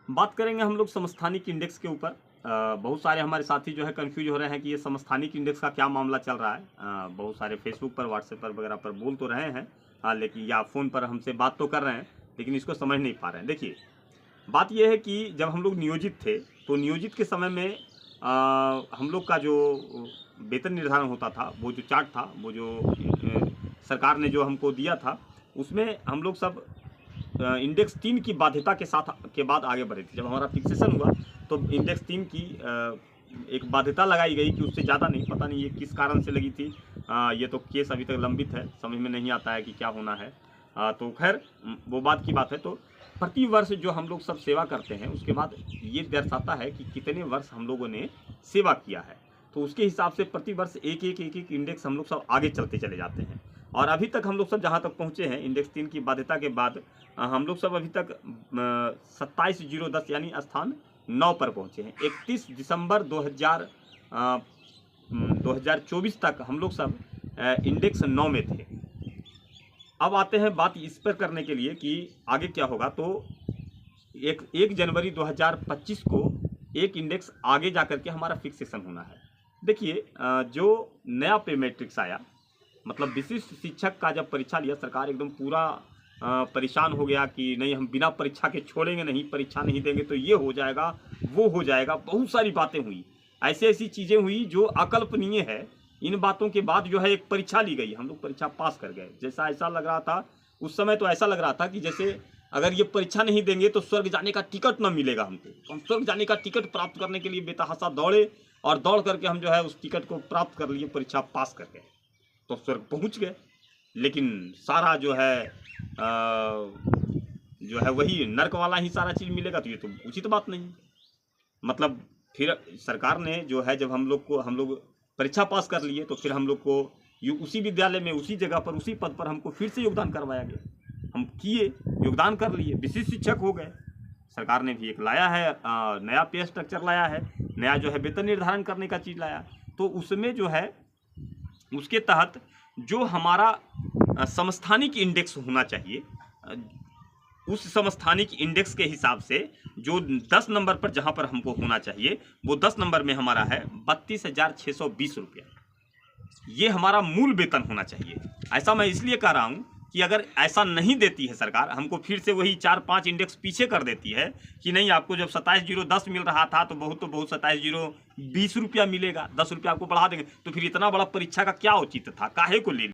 बात करेंगे हम लोग समस्थानिक इंडेक्स के ऊपर। बहुत सारे हमारे साथी जो है कंफ्यूज हो रहे हैं कि ये समस्थानिक इंडेक्स का क्या मामला चल रहा है। बहुत सारे फेसबुक पर, व्हाट्सएप पर वगैरह पर बोल तो रहे हैं, लेकिन या फ़ोन पर हमसे बात तो कर रहे हैं, लेकिन इसको समझ नहीं पा रहे हैं। देखिए, बात यह है कि जब हम लोग नियोजित थे तो नियोजित के समय में हम लोग का जो वेतन निर्धारण होता था, वो जो चार्ट था, वो जो सरकार ने जो हमको दिया था, उसमें हम लोग सब इंडेक्स 3 की बाध्यता के साथ के बाद आगे बढ़े थे। जब हमारा फिक्सेशन हुआ तो इंडेक्स 3 की एक बाध्यता लगाई गई कि उससे ज़्यादा नहीं। पता नहीं ये किस कारण से लगी थी। ये तो केस अभी तक लंबित है, समझ में नहीं आता है कि क्या होना है। तो खैर वो बात की बात है। तो प्रति वर्ष जो हम लोग सब सेवा करते हैं, उसके बाद ये दर्शाता है कि कितने वर्ष हम लोगों ने सेवा किया है। तो उसके हिसाब से प्रति वर्ष एक एक इंडेक्स हम लोग सब आगे चलते चले जाते हैं। और अभी तक हम लोग सब जहाँ तक पहुँचे हैं, इंडेक्स 3 की बाध्यता के बाद हम लोग सब अभी तक 27,010 यानी स्थान 9 पर पहुँचे हैं। 31 दिसंबर 2024 तक हम लोग सब इंडेक्स 9 में थे। अब आते हैं बात इस पर करने के लिए कि आगे क्या होगा। तो 1 जनवरी 2025 को एक इंडेक्स आगे जाकर के हमारा फिक्सेशन होना है। देखिए, जो नया पे मैट्रिक्स आया, मतलब विशिष्ट शिक्षक का जब परीक्षा लिया, सरकार एकदम पूरा परेशान हो गया कि नहीं, हम बिना परीक्षा के छोड़ेंगे नहीं, परीक्षा नहीं देंगे तो ये हो जाएगा, वो हो जाएगा। बहुत सारी बातें हुई, ऐसी ऐसी चीज़ें हुई जो अकल्पनीय है। इन बातों के बाद जो है एक परीक्षा ली गई, हम लोग परीक्षा पास कर गए। जैसा ऐसा लग रहा था उस समय, तो ऐसा लग रहा था कि जैसे अगर ये परीक्षा नहीं देंगे तो स्वर्ग जाने का टिकट ना मिलेगा हमको। तो हम स्वर्ग जाने का टिकट प्राप्त करने के लिए बेतहाशा दौड़े, और दौड़ करके हम जो है उस टिकट को प्राप्त कर लिए, परीक्षा पास कर गए, तो स्वर्ग पहुंच गए। लेकिन सारा जो है वही नर्क वाला ही सारा चीज़ मिलेगा, तो ये तो उचित बात नहीं। मतलब फिर सरकार ने जो है, जब हम लोग परीक्षा पास कर लिए, तो फिर हम लोग को उसी विद्यालय में, उसी जगह पर, उसी पद पर हमको फिर से योगदान करवाया गया। हम किए, योगदान कर लिए, विशिष्ट शिक्षक हो गए। सरकार ने भी एक लाया है, नया पे स्ट्रक्चर लाया है, नया जो है वेतन निर्धारण करने का चीज़ लाया। तो उसमें जो है, उसके तहत जो हमारा समस्थानिक इंडेक्स होना चाहिए, उस समस्थानिक इंडेक्स के हिसाब से जो 10 नंबर पर जहां पर हमको होना चाहिए, वो 10 नंबर में हमारा है 32,620 रुपया। ये हमारा मूल वेतन होना चाहिए। ऐसा मैं इसलिए कह रहा हूं कि अगर ऐसा नहीं देती है सरकार, हमको फिर से वही 4-5 इंडेक्स पीछे कर देती है कि नहीं, आपको जब 27,010 मिल रहा था तो बहुत 27,020 रुपया मिलेगा, 10 रुपया आपको बढ़ा देंगे, तो फिर इतना बड़ा परीक्षा का क्या औचित्य था, काहे को ले